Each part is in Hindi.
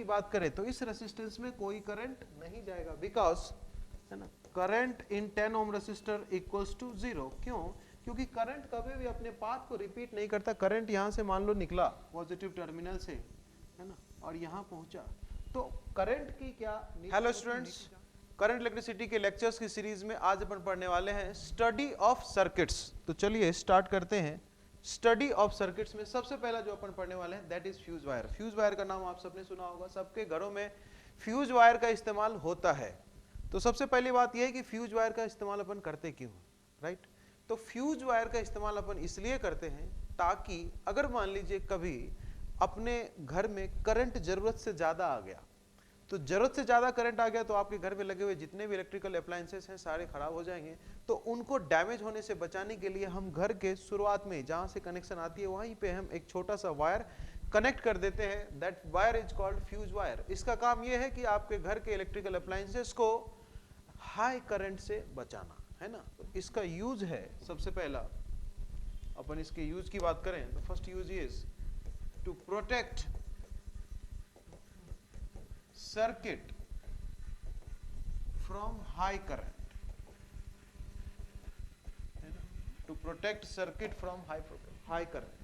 की बात करें तो इस रेसिस्टेंस में कोई करंट नहीं जाएगा, बिकॉज है ना current in 10 ohm resistor equals to 0। क्यों? क्योंकि करंट कभी भी अपने पाथ को रिपीट नहीं करता। करंट यहां से मान लो निकला पॉजिटिव टर्मिनल से, है ना, और यहां पहुंचा, तो करंट की क्या। हेलो स्टूडेंट्स, करंट इलेक्ट्रिसिटी के लेक्चर्स की सीरीज में आज अपन पढ़ने वाले हैं स्टडी ऑफ सर्किट्स। तो चलिए स्टार्ट करते हैं। स्टडी ऑफ सर्किट्स में सबसे पहला जो अपन पढ़ने वाले हैं that is fuse wire. Fuse wire का नाम आप सबने सुना होगा, सबके घरों में फ्यूज वायर का इस्तेमाल होता है। तो सबसे पहली बात यह है कि फ्यूज वायर का इस्तेमाल अपन करते क्यों, राइट। तो फ्यूज वायर का इस्तेमाल अपन इसलिए करते हैं ताकि अगर मान लीजिए कभी अपने घर में करंट जरूरत से ज्यादा आ गया, तो जरूरत से ज्यादा करंट आ गया तो आपके घर में लगे हुए जितने भी इलेक्ट्रिकल अप्लायंसेस हैं सारे खराब हो जाएंगे। तो उनको डैमेज होने से बचाने के लिए हम घर के शुरुआत में जहां से कनेक्शन आती है वहीं पे हम एक छोटा सा वायर कनेक्ट कर देते हैं। That wire is called fuse wire. इसका काम यह है कि आपके घर के इलेक्ट्रिकल अप्लायंसेस को हाई करंट से बचाना, है ना। तो इसका यूज है, सबसे पहला अपन इसके यूज की बात करें तो first use is to protect circuit from high current, to protect circuit from high current।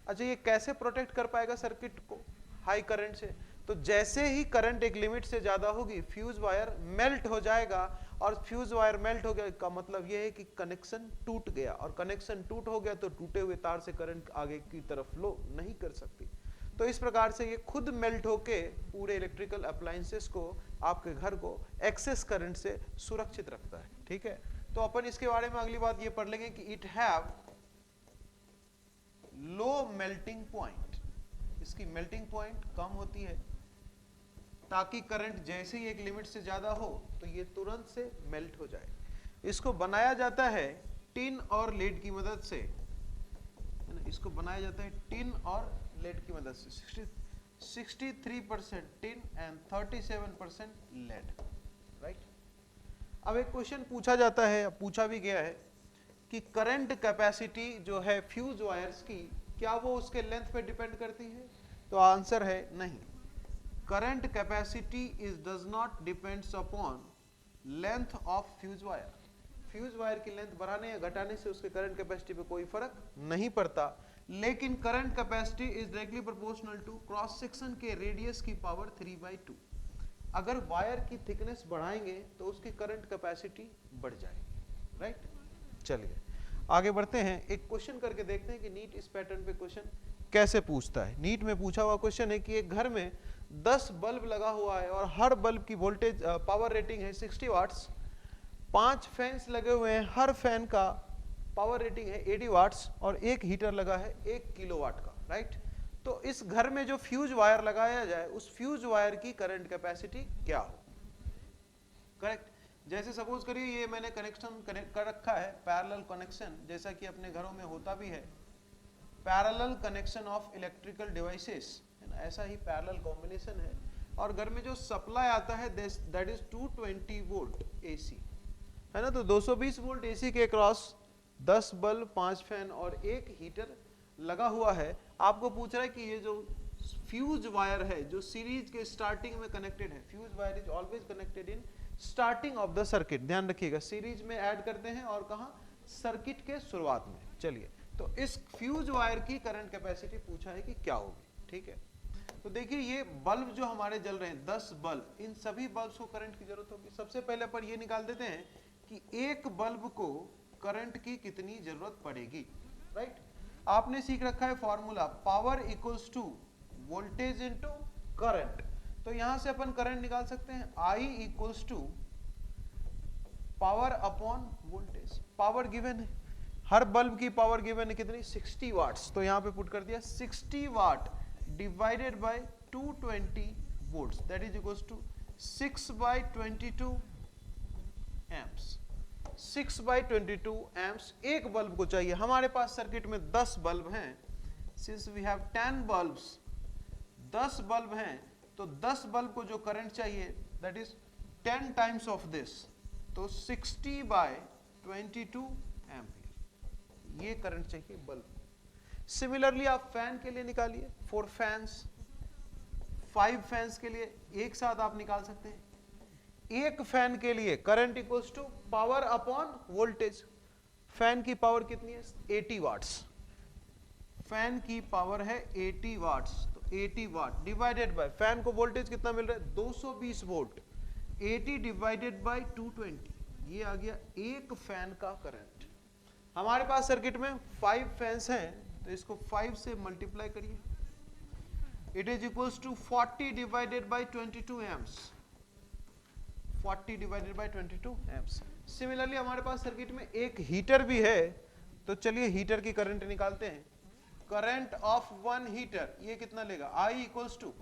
अच्छा, ये कैसे प्रोटेक्ट कर पाएगा सर्किट को हाई करंट से? तो जैसे ही करंट एक लिमिट से ज्यादा होगी फ्यूज वायर मेल्ट हो जाएगा, और फ्यूज वायर मेल्ट हो गया का मतलब यह है कि कनेक्शन टूट गया, और कनेक्शन टूट हो गया तो टूटे हुए तार से करंट आगे की तरफ फ्लो नहीं कर सकती। तो इस प्रकार से ये खुद मेल्ट होके पूरे इलेक्ट्रिकल अप्लायंसेस को, आपके घर को एक्सेस करंट से सुरक्षित रखता है, ठीक है। तो अपन इसके बारे में अगली बात ये पढ़ लेंगे कि it have low melting point. इसकी मेल्टिंग पॉइंट कम होती है ताकि करंट जैसे ही एक लिमिट से ज्यादा हो तो ये तुरंत से मेल्ट हो जाए। इसको बनाया जाता है टिन और लेड की मदद से, है ना। इसको बनाया जाता है टिन और लेड की मदद से। 63% टिन एंड 37% लेड, राइट। अब एक क्वेश्चन पूछा जाता है, पूछा भी गया है कि करंट कैपेसिटी जो है फ्यूज वायर्स की, क्या वो उसके लेंथ पे डिपेंड करती है? तो आंसर है नहीं। Current capacity is does not depends upon length of fuse wire. Fuse wire की लेंथ बढ़ाने या घटाने से उसके करंट कैपेसिटी पे कोई फर्क नहीं पड़ता, लेकिन current capacity is directly proportional to cross section के रेडियस की पावर 3/2। अगर वायर की थिकनेस बढ़ाएंगे तो उसकी करंट कैपेसिटी बढ़ जाएगी, राइट। चलिए आगे बढ़ते हैं, एक क्वेश्चन करके देखते हैं कि नीट इस पैटर्न पे क्वेश्चन कैसे पूछता है। नीट में पूछा हुआ क्वेश्चन है कि एक घर में 10 बल्ब लगा हुआ है और हर बल्ब की वोल्टेज पावर रेटिंग है 60 वाट्स। 5 फैंस लगे हुए हैं, हर फैन का पावर रेटिंग है 80 वाट्स, और एक हीटर लगा है 1 किलोवाट का, राइट। तो इस घर में जो फ्यूज वायर लगाया जाए उस फ्यूज वायर की करंट कैपेसिटी क्या हो? करेक्ट। जैसे सपोज करिए ये मैंने कनेक्शन कनेक्ट कर रखा है, पैरेलल कनेक्शन, जैसा कि अपने घरों में होता भी है, parallel connection of electrical devices, है ना। ऐसा ही पैरेलल कॉम्बिनेशन है, और घर में जो सप्लाई आता है दैट इज 220 वोल्ट एसी, है ना। तो 220 वोल्ट एसी के क्रॉस 10 बल्ब, 5 फैन और एक हीटर लगा हुआ है। आपको पूछ रहा है कि ये जो फ्यूज वायर है जो सीरीज के स्टार्टिंग में कनेक्टेड है, fuse wire is always connected in starting of the circuit. ध्यान रखिएगा, सीरीज में ऐड करते हैं और कहां? सर्किट के शुरुआत में। चलिए, तो इस फ्यूज वायर की करंट कैपेसिटी पूछा है कि क्या होगी, ठीक है। तो देखिए ये बल्ब जो हमारे जल रहे हैं 10 बल्ब, इन सभी बल्ब्स को करंट की जरूरत होगी। सबसे पहले पर ये निकाल देते हैं कि एक बल्ब को करंट की कितनी जरूरत पड़ेगी, राइट। आपने सीख रखा है formula, power equals to voltage into current. तो यहां से अपन करंट निकाल सकते हैं, I equals to power upon voltage. Power given है, हर बल्ब की पावर गिवन है कितनी? 60 वाट्स। तो यहां पे पुट कर दिया 60 watt divided by 220 volts, that is equals to 6/22 amps. 6/22 amps एक बल्ब को चाहिए। हमारे पास सर्किट में 10 बल्ब हैं, since we have 10 bulbs, 10 bulb हैं, तो 10 बल्ब को जो करंट चाहिए that is 10 times of this, तो 60/22 एम्पियर ये करंट चाहिए बल्ब। सिमिलरली आप फैन के लिए निकालिए, 4 फैंस, 5 फैंस के लिए एक साथ आप निकाल सकते हैं। एक फैन के लिए current equals to power upon voltage. Fan की पावर कितनी है? 80 वाट्स। फैन की पावर है 80 वाट्स, तो 80 वाट डिवाइडेड बाय फैन को वोल्टेज कितना मिल रहा है? 220 वोल्ट। 80 डिवाइडेड बाय 220, ये आ गया एक फैन का करंट। हमारे पास सर्किट में 5 फैंस हैं, तो इसको 5 से मल्टीप्लाई करिए। It is equals to 40 divided by 22 amps. 40 divided by 22 amps. Similarly हमारे पास सर्किट में एक हीटर भी है, तो चलिए हीटर की करंट निकालते हैं। करंट ऑफ वन हीटर ये कितना लेगा? I equals to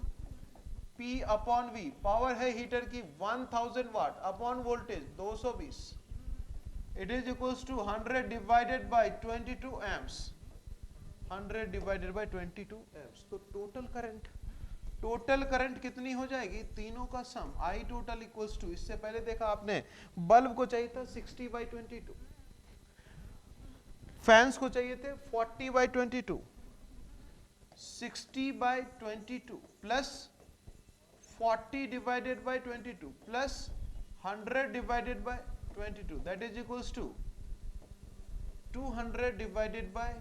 P upon V। Power है हीटर की 1000 watt upon voltage 220। It is equals to 100 divided by 22 amps. 100 divided by 22 amps. तो टोटल करंट कितनी हो जाएगी? तीनों का sum I total equals to, इससे पहले देखा आपने बल्ब को चाहिए था 60 बाई 22, फैंस को चाहिए थे 40 by 22, 60 by 22 plus 40 divided by 22 plus 100 divided by 22, that is equals to 200 divided by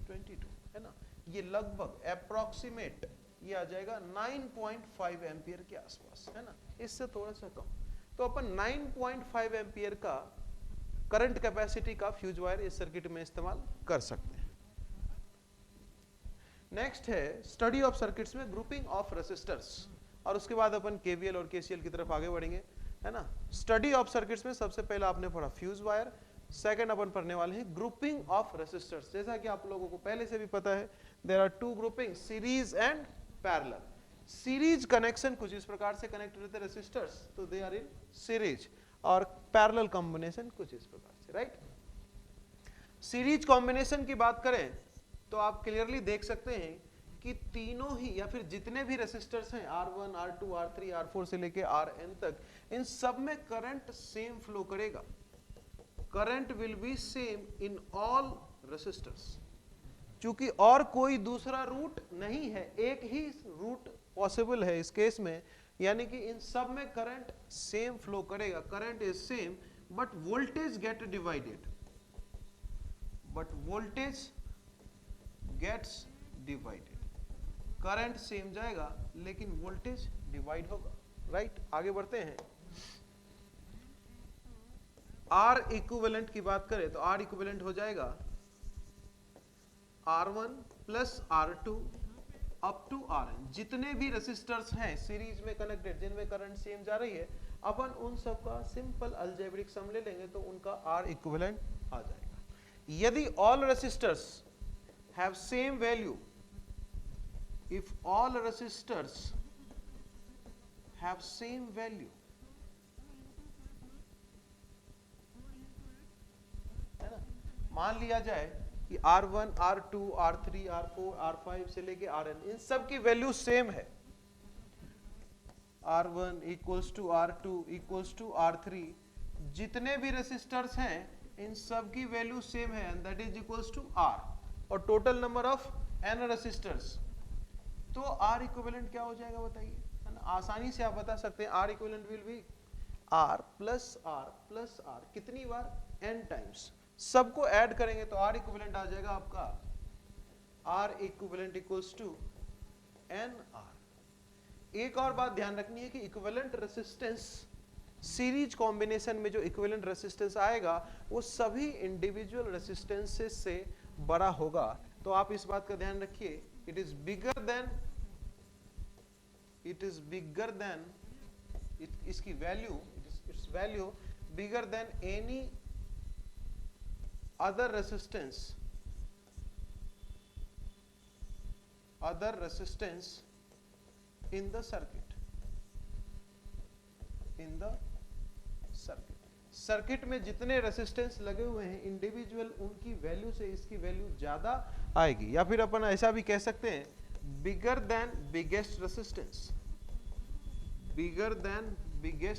22, है ना। ये लगभग अप्रोक्सीमेट ये आ जाएगा 9.5 एम्पियर के आसपास, है ना, इससे थोड़ा सा कम। तो अपन 9.5 एम्पियर का करंट कैपेसिटी का फ्यूज वायर इस सर्किट में इस्तेमाल कर सकते हैं। नेक्स्ट है स्टडी ऑफ सर्किट्स में ग्रुपिंग ऑफ रेसिस्टर्स, और उसके बाद अपन केवीएल और केसीएल की तरफ आगे बढ़ेंगे, है ना। स्टडी ऑफ सर्किट्स में सबसे पहले आपने पढ़ा फ्यूज वायर, सेकंड अपन पढ़ने वाले हैं ग्रुपिंग ऑफ रेसिस्टर्स। जैसा कि आप लोगों को पहले से भी पता है, there are two grouping, series and parallel. Series connection कुछ इस प्रकार से कनेक्ट रहते हैं रेसिस्टर्स, तो दे आर इन सीरीज, और पैरेलल कॉम्बिनेशन कुछ इस प्रकार से, राइट। सीरीज कॉम्बिनेशन की बात करें तो आप क्लियरली देख सकते हैं कि तीनों ही या फिर जितने भी रेसिस्टर्स हैं R1, R2, R3, R4 से लेके Rn तक, इन सब में करंट सेम फ्लो करेगा। Current will be same in all resistors. चूंकि और कोई दूसरा रूट नहीं है, एक ही रूट पॉसिबल है इस केस में, यानी कि इन सब में करंट सेम फ्लो करेगा। Current is same but voltage gate divided, current same जाएगा लेकिन वोल्टेज डिवाइड होगा, राइट। आगे बढ़ते हैं। आर इक्विवेलेंट की बात करें तो आर इक्विवेलेंट हो जाएगा R1 plus R2 up to Rn। जितने भी रेसिस्टर्स हैं सीरीज में कनेक्टेड जिनमें करंट सेम जा रही है, अपन उन सब का सिंपल अलजेब्रिक सम ले लेंगे तो उनका R इक्विवेलेंट आ जाएगा। यदि all resistors have same value, if all resistors have same value, है ना, मान लिया जाए कि R1, R2, R3, R4, R5 से लेके Rn, इन सब की वैल्यू सेम है। R1 equals to R2 equals to R3, जितने भी रेसिस्टर्स हैं इन सब की वैल्यू सेम है, and that is equals to R, और total number of n resistors. तो R इक्विवेलेंट क्या हो जाएगा बताइए, है ना। आसानी से आप बता सकते हैं R equivalent will be R plus R, कितनी बार? n times. सबको ऐड करेंगे तो R इक्विवेलेंट आ जाएगा आपका R equivalent equals to NR। एक और बात ध्यान रखनी है कि इक्विवेलेंट रेसिस्टेंस, सीरीज कॉम्बिनेशन में जो इक्विवेलेंट रेसिस्टेंस आएगा वो सभी इंडिविजुअल रेसिस्टेंसेस से बड़ा होगा। तो आप इस बात का ध्यान रखिए, इट इज बिगर देन इसकी value, it's value bigger than any other resistance in the circuit, circuit में जितने रेसिस्टेंस लगे हुए हैं इंडिविजुअल, उनकी वैल्यू से इसकी वैल्यू ज्यादा आएगी। या फिर अपन ऐसा भी कह सकते हैं बिगर देन बिगेस्ट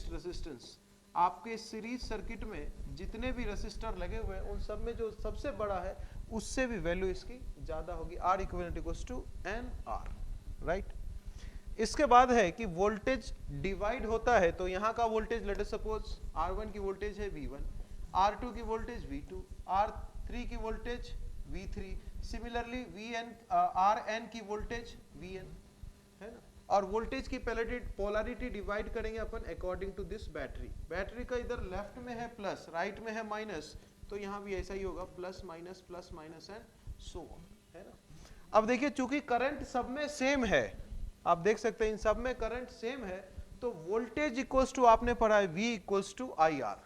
रेसिस्टेंस। आपके सीरीज सर्किट में जितने भी रेसिस्टर लगे हुए हैं उन सब में जो सबसे बड़ा है उससे भी वैल्यू इसकी ज्यादा होगी। R equivalent equals to NR, right. इसके बाद है कि वोल्टेज डिवाइड होता है, तो यहाँ का voltage let us suppose R1 की वोल्टेज है V1, R2 की वोल्टेज V2, R3 की वोल्टेज V3, सिमिलरली Rn की वोल्टेज Vn, है ना। और वोल्टेज की पोलैरिटी डिवाइड करेंगे अपन according to this battery. Battery का इधर लेफ्ट में है प्लस, राइट में है माइनस, तो यहाँ भी ऐसा ही होगा, plus minus and so on, है ना। अब देखिए चूंकि करंट सब में सेम है, आप देख सकते हैं इन सब में करंट सेम है, तो वोल्टेज इक्वल्स टू आपने पढ़ा है V equals to I R,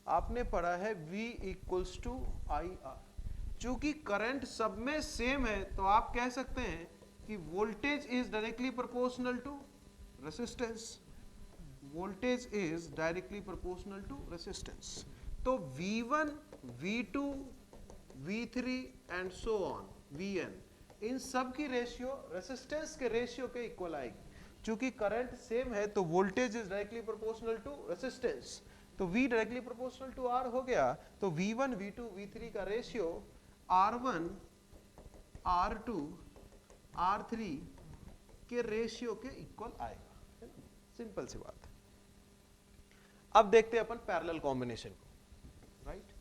आपने पढ़ा है V equals to I R. चूंकि करंट सब में सेम है तो आप कह सकते हैं कि voltage is directly proportional to resistance, voltage is directly proportional to resistance. तो V1, V2, V3 and so on Vn, इन सब की रेशियो रेसिस्टेंस के रेशियो के इक्वल आएगी। चूंकि करंट सेम है तो voltage is directly proportional to resistance, तो V directly proportional to R हो गया, तो V1, V2, V3 का रेशियो R1, R2, R3 के रेशियो के इक्वल आएगा, है ना, सिंपल सी बात है। अब देखते हैं अपन पैरेलल कॉम्बिनेशन को, राइट।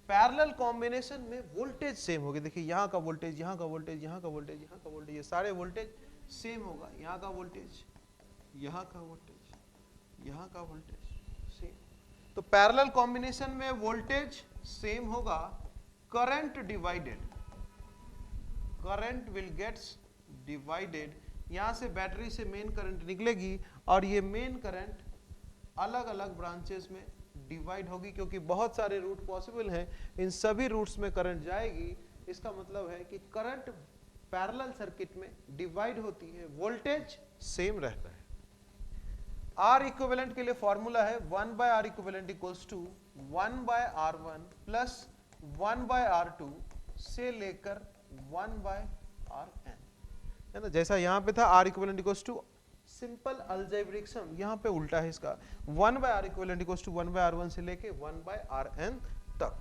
पैरेलल कॉम्बिनेशन में वोल्टेज सेम होगी, देखिए यहाँ का वोल्टेज, यहाँ का वोल्टेज, यहाँ का वोल्टेज, यहाँ का वोल्टेज, ये सारे वोल्टेज सेम होगा, यहाँ का वोल्टेज, यहाँ का वोल्टेज, यहाँ का वोल्टेज सेम। तो पैरेलल कॉम्बिनेशन में वोल्टेज सेम होगा, current divided, current will gets divided, यहां से बैटरी से मेन करंट निकलेगी और ये मेन करंट अलग अलग ब्रांचेस में डिवाइड होगी, क्योंकि बहुत सारे रूट पॉसिबल हैं, इन सभी रूट्स में करंट जाएगी। इसका मतलब है कि करंट पैरेलल सर्किट में डिवाइड होती है, वोल्टेज सेम रहता है। आर इक्विवेलेंट के लिए फॉर्मूला है 1/R equivalent equals to 1/R1 plus 1/R2 से लेकर 1/Rn, है ना। जैसा यहाँ पे था R equivalent equals to simple algebraic sum, यहाँ पे उल्टा है इसका, 1/R equivalent equals to 1/R1 से लेके 1/Rn तक,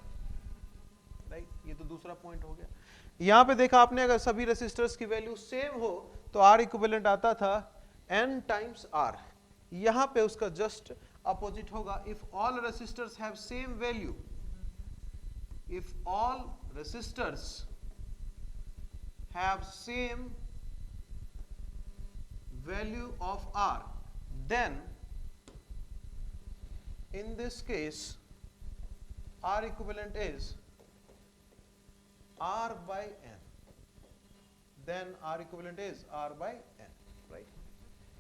राइट। ये तो दूसरा पॉइंट हो गया। यहाँ पे देखा आपने, अगर सभी रेसिस्टर्स की वैल्यू सेम हो तो R इक्विवेलेंट आता था N टाइम्स R, यहाँ पे उसका जस्ट अपोजिट होगा। If all resistors have same value, if all resistors have same value of R, then in this case R equivalent is R by N, then R equivalent is R by N, right.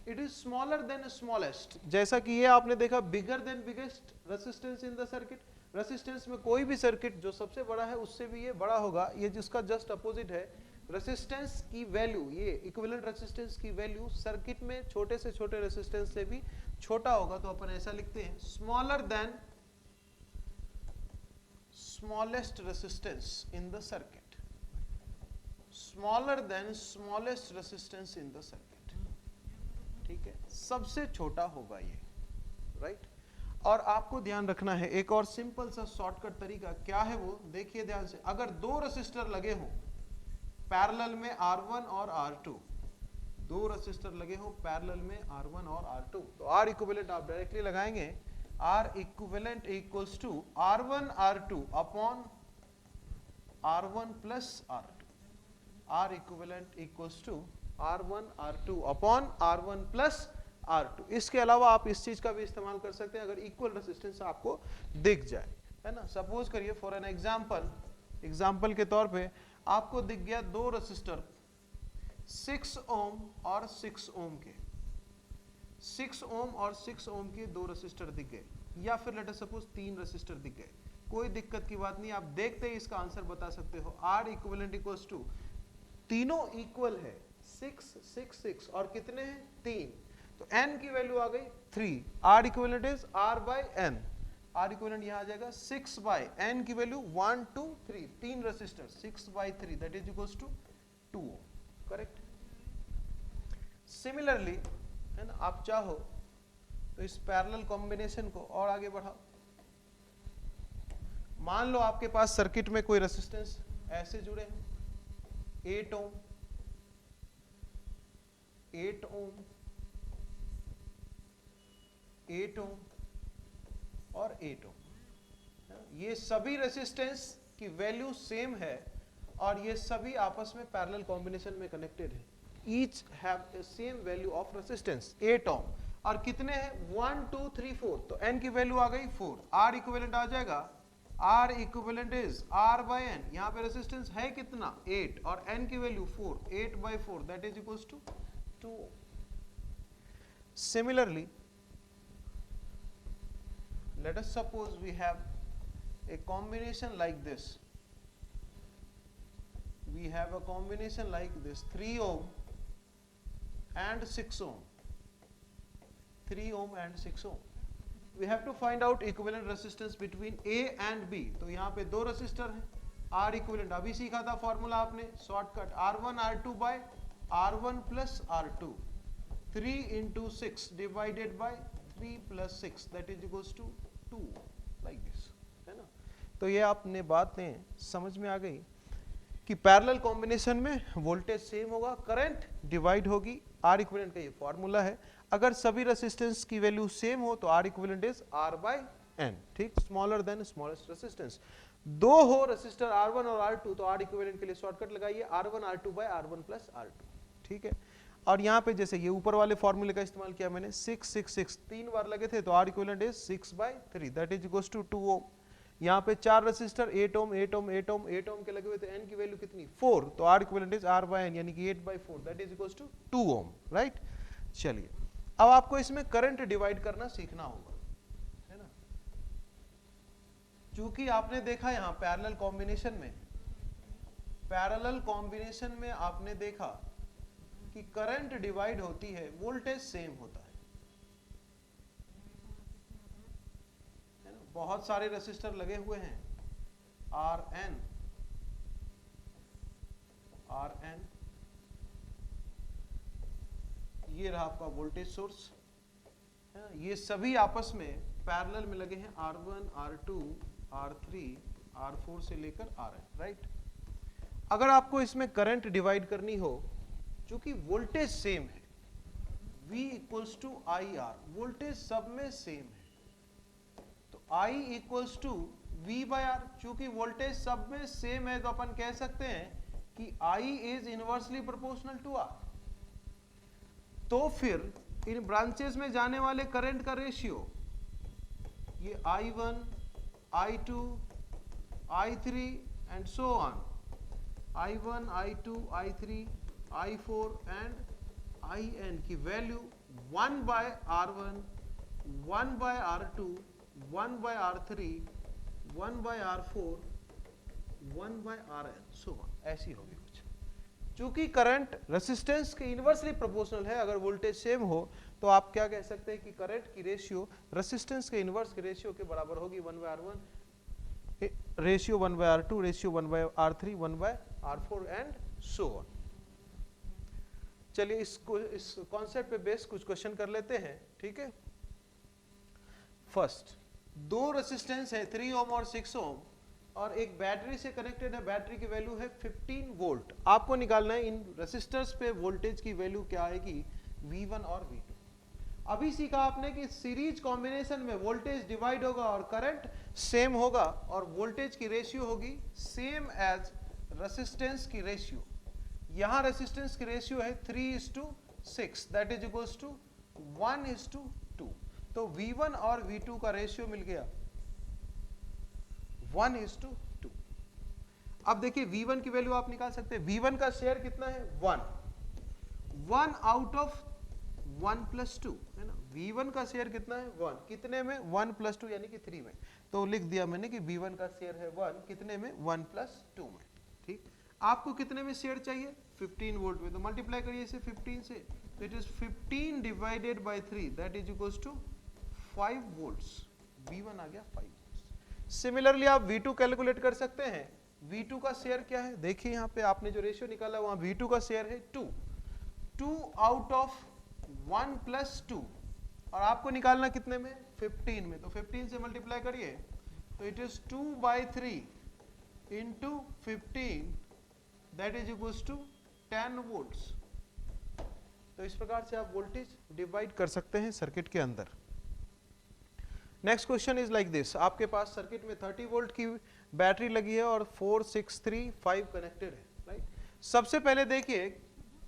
It is smaller than smallest, जैसा कि ये आपने देखा bigger than biggest resistance in the circuit, resistance में कोई भी सर्किट जो सबसे बड़ा है उससे भी ये बड़ा होगा, ये जिसका जस्ट अपोजिट है। रेसिस्टेंस की वैल्यू, ये इक्विवेलेंट रेसिस्टेंस की वैल्यू सर्किट में छोटे से छोटे रेसिस्टेंस से भी छोटा होगा, तो अपन ऐसा लिखते हैं smaller than smallest resistance in the circuit, smaller than smallest resistance in the circuit, ठीक है, सबसे छोटा होगा ये, राइट। और आपको ध्यान रखना है एक और सिंपल सा शॉर्टकट तरीका, क्या है वो, देखिए ध्यान से। अगर दो रेसिस्टर लगे हों पैरेलल में R1 और R2, दो रेसिस्टर लगे हो पैरेलल में R1 और R2, तो R इक्विवेलेंट आप डायरेक्टली लगाएंगे, R equivalent equals to R1 R2 upon R1 plus R2, R equivalent equals to R1 R2 upon R1 plus R2। इसके अलावा आप इस चीज का भी इस्तेमाल कर सकते हैं अगर इक्वल रेसिस्टेंस आपको दिख जाए, है ना। सपोज करिए फॉर एन एग्जांपल के तौर पे आपको दिख गया दो रेसिस्टर 6 ओम और 6 ओम के, 6 ओम और 6 ओम के दो रेसिस्टर दिख गए, या फिर लेट अस सपोज 3 रेसिस्टर दिख गए, कोई दिक्कत की बात नहीं, आप देखते ही इसका आंसर बता सकते हो। R इक्विवेलेंट इक्वल्स टू, तीनों इक्वल है, 6 6 6 और कितने हैं 3, तो n की वैल्यू आ गई 3, R equivalent is R by n, R equivalent यहाँ आ जाएगा 6 बाय n की value 1 2 3, 3 resistor 6 by 3 that is equals to 2 ohm, correct. Similarly, है ना, आप चाहो तो इस पैरेलल कॉम्बिनेशन को और आगे बढ़ाओ। मान लो आपके पास सर्किट में कोई रेसिस्टेंस ऐसे जुड़े हैं 8 ओम, 8 ओम, 8 ओम और 8 ओम। ये सभी रेसिस्टेंस की वैल्यू सेम है और ये सभी आपस में पैरेलल कॉम्बिनेशन में कनेक्टेड है। Each have same value of resistance 8 ओम। और कितने हैं? 1 2 3 4। तो n की वैल्यू आ गई 4। R इक्विवेलेंट आ जाएगा, R equivalent is R by n। यहाँ पे रेसिस्टेंस है कितना? 8 और n की value 4, 8 by 4 that is equals to 2। Similarly, let us suppose we have a combination like this. We have a combination like this, 3 ohm and 6 ohm. 3 ohm and 6 ohm. We have to find out equivalent resistance between A and B. तो यहाँ पे दो रेसिस्टर हैं, R equivalent अभी सीखा था फॉर्मूला आपने, shortcut R1 R2 by R1 plus R2, 3 into 6 divided by 3 plus 6 that is equals to 2, like this, है ना। तो ये आपने बातें समझ में आ गई कि पैरेलल कॉम्बिनेशन में वोल्टेज सेम होगा, करंट डिवाइड होगी, R इक्विवेलेंट का ये फॉर्मूला है। अगर सभी रेसिस्टेंस की वैल्यू सेम हो तो R equivalent is R by n, ठीक, स्मॉलर देन स्मॉलेस्ट रेसिस्टेंस। दो हो रेसिस्टर R1 और R2 तो R इक्विवेलेंट के लिए शॉर्टकट लगाइए, R1 R2 bye R1 plus R2, ठीक है। और यहाँ पे जैसे ये ऊपर वाले फॉर्मूले का इस्तेमाल किया मैंने, 6 6 6 तीन बार लगे थे तो R equivalent is 6 by 3 that is equals to 2 ohm. यहाँ पे चार रेसिस्टर 8 ओम 8 ओम 8 ओम 8 ओम के लगे हुए तो n की वैल्यू कितनी? 4, तो R equivalent is R by n यानी कि 8 by 4 that is equals to 2 ohm, right. चलिए अब आपको इसमें करंट डिवाइड करना सीखना होगा, है ना। चूंकि आपने देखा यहाँ पैरेलल कॉम्बिनेशन में आपने देखा कि करंट डिवाइड होती है, वोल्टेज सेम होता है ना। बहुत सारे रेसिस्टर लगे हुए हैं, Rn, ये रहा आपका वोल्टेज सोर्स, है ना। ये सभी आपस में पैरेलल में लगे हैं, R1 R2 R3 R4 से लेकर Rn, राइट। अगर आपको इसमें करंट डिवाइड करनी हो, चूंकि वोल्टेज सेम है, V equals to I R, voltage सब में सेम है तो I equals to V by R. चूंकि वोल्टेज सब में सेम है तो अपन कह सकते हैं कि I is inversely proportional to R। तो फिर इन ब्रांचेस में जाने वाले करंट का रेशियो, ये I1 I2 I3 and so on, I1 I2 I3 I4 and In की value 1 by R1, 1 by R2, 1 by R3, 1 by R4, 1 by Rn, so ऐसी होगी कुछ। चूंकि करंट रेसिस्टेंस के इनवर्सली प्रोपोर्शनल है, अगर वोल्टेज सेम हो तो आप क्या कह सकते हैं कि करंट की रेशियो रेसिस्टेंस के इनवर्स के रेशियो के बराबर होगी, 1 by R1 ratio 1 by R2 ratio 1 by R3 1 by R4 and so on. चलिए इस कॉन्सेप्ट पे बेस कुछ क्वेश्चन कर लेते हैं, ठीक है। फर्स्ट, दो रेसिस्टेंस है 3 ओम और 6 ओम और एक बैटरी से कनेक्टेड है, बैटरी की वैल्यू है 15 वोल्ट। आपको निकालना है इन रेसिस्टर्स पे वोल्टेज की वैल्यू क्या आएगी, V1 और V2। अभी सीखा आपने कि सीरीज कॉम्बिनेशन में वोल्टेज डिवाइड होगा और करंट सेम होगा और वोल्टेज की रेशियो होगी सेम एज रेसिस्टेंस की रेशियो। यहां रेसिस्टेंस की रेशियो है 3:6 दैट इज इक्वल्स टू 1:2। तो V1 और V2 का रेशियो मिल गया 1:2। अब देखिए V1 की वैल्यू आप निकाल सकते हैं, V1 का शेयर कितना है 1 आउट ऑफ 1 प्लस 2, है ना। V1 का शेयर कितना है 1, कितने में 1 प्लस 2 यानी कि 3 में। तो लिख दिया मैंने कि V1 का शेयर है 1, कितने में 1 प्लस 2 में, ठीक। आपको कितने में शेयर चाहिए 15 वोल्ट में, तो मल्टीप्लाई करिए इसे 15 से, तो it is 15 divided by 3 that is equals to 5 volts. V1 आ गया 5 वोल्ट्स। सिमिलरली आप V2 कैलकुलेट कर सकते हैं, V2 का शेयर क्या है, देखिए यहाँ पे आपने जो रेशियो निकाला वहां V2 का शेयर है 2 आउट ऑफ 1 प्लस 2 और आपको निकालना कितने में 15 में, तो 15 से मल्टीप्लाई करिए तो it is 2/3 into 15 that is equals to 10 volts. तो इस प्रकार से आप वोल्टेज डिवाइड कर सकते हैं सर्किट के अंदर। Next question is like this, आपके पास सर्किट में 30 वोल्ट की बैटरी लगी है और 4, 6, 3, 5 कनेक्टेड है, राइट। सबसे पहले देखिए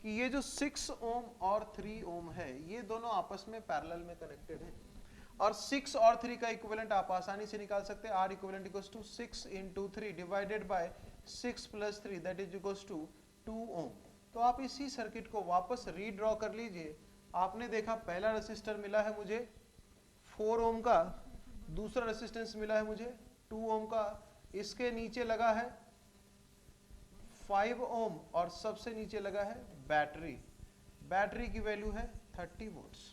कि ये जो 6 ओम और 3 ओम है ये दोनों आपस में पैरेलल में कनेक्टेड हैं, और 6 और 3 का इक्विवेलेंट आप आसानी से निकाल सकते हैं। R equivalent equals to 6 into 3 divided by 6 plus 3 that is equals to 2 ohm. तो आप इसी सर्किट को वापस रीड्रॉ कर लीजिए। आपने देखा पहला रेसिस्टर मिला है मुझे 4 ओम का, दूसरा रेसिस्टेंस मिला है मुझे 2 ओम का, इसके नीचे लगा है 5 ओम और सबसे नीचे लगा है बैटरी। बैटरी की वैल्यू है 30 वोल्ट्स।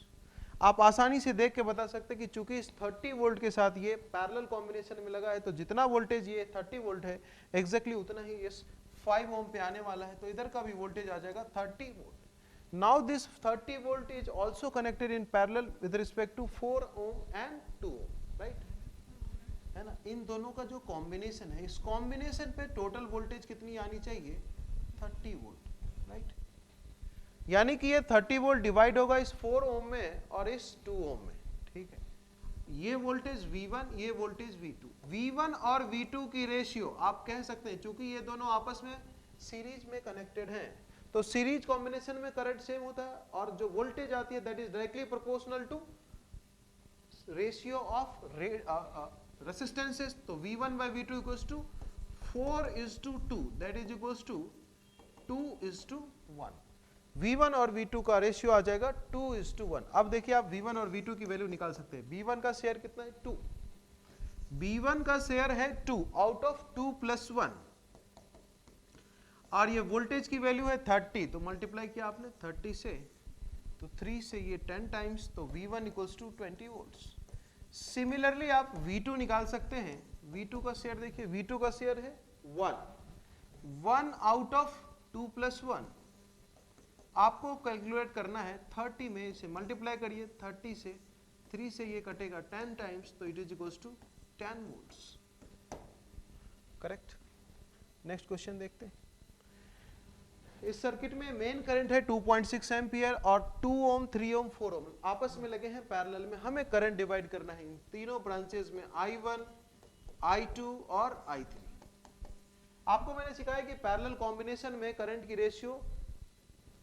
आप आसानी से देख के बता सकते हैं कि चूंकि इस 30 वोल्ट के साथ ये पैरेलल कॉम्बिनेशन में लगा है तो जितना वोल्टेज ये 30 वोल्ट है एग्जैक्टली उतना ही इस 5 ओम पे आने वाला है, तो इधर का भी वोल्टेज आ जाएगा 30 volt. Now this 30 volt is also connected in parallel with respect to 4 ohm and 2 ohm, right, है ना। इन दोनों का जो कॉम्बिनेशन है, इस कॉम्बिनेशन पे टोटल वोल्टेज कितनी आनी चाहिए, 30 वोल्ट, राइट। यानी कि ये 30 वोल्ट डिवाइड होगा इस 4 ओम में और इस 2 ओम में, ठीक है। ये वोल्टेज V1, ये वोल्टेज V2। V1 और V2 की रेशियो आप कह सकते हैं, चूंकि ये दोनों आपस में सीरीज में कनेक्टेड हैं तो सीरीज कॉम्बिनेशन में करंट सेम होता है, और जो वोल्टेज आती है that is directly proportional to ratio of resistances. तो V1 by V2 equals to 4:2 that is equals to 2:1। V1 और V2 का रेशियो आ जाएगा 2:1। अब देखिए आप V1 और V2 की वैल्यू निकाल सकते हैं। V1 का शेयर कितना है, 2। V1 का शेयर है 2 आउट ऑफ 2 + 1, और ये वोल्टेज की वैल्यू है 30, तो मल्टीप्लाई किया आपने 30 से, तो 3 से ये 10 टाइम्स, तो V1 equals to 20 volts. Similarly आप V2 निकाल सकते हैं। V2 का शेयर देखिए, V2 का शेयर है 1 आउट ऑफ 2 + 1। आपको कैलकुलेट करना है 30 में, इसे मल्टीप्लाई करिए 30 से, 3 से ये कटेगा 10 टाइम्स, तो it is equals to 10 volts, correct. Next question देखते हैं। इस सर्किट में मेन करंट है 2.6 एम्पियर और 2 ओम, 3 ओम, 4 ओम आपस में लगे हैं पैरेलल में। हमें करंट डिवाइड करना है इन तीनों ब्रांचेस में, I1, I2 और I3। आपको मैंने सिखाया कि पैरेलल कॉम्बिनेशन में करंट की रेशियो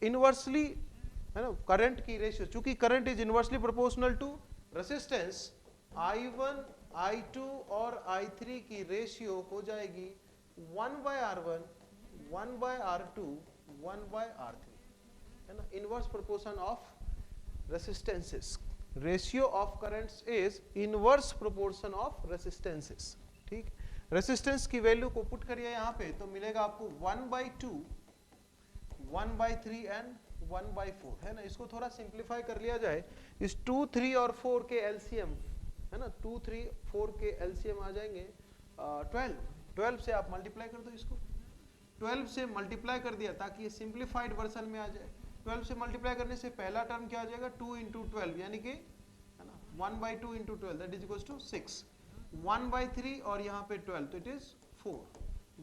इनवर्सली, है ना, करंट की रेशियो, चूंकि current is inversely proportional to resistance, I1, I2 और I3 की रेशियो हो जाएगी 1/R1, 1/R2, 1/R3, है ना, inverse proportion of resistances. Ratio of currents is inverse proportion of resistances, ठीक। रेसिस्टेंस की वैल्यू को पुट करिए यहाँ पे, तो मिलेगा आपको 1/2, 1/3 एंड 1/4, है ना। इसको थोड़ा सिंप्लीफाई कर लिया जाए, इस 2, 3 और 4 के एलसीएम, है ना, 2, 3, 4 के एलसीएम आ जाएंगे 12 से आप मल्टीप्लाई कर दो इसको, 12 से मल्टीप्लाई कर दिया ताकि ये सिंप्लीफाइड वर्जन में आ जाए। 12 से मल्टीप्लाई करने से पहला टर्म क्या आ जाएगा, 2 × 12, यानी कि, है ना, 1/2 × 12 दैट इज इक्वल्स टू 6, 1/3 और यहाँ पे 12, तो इट इज 4,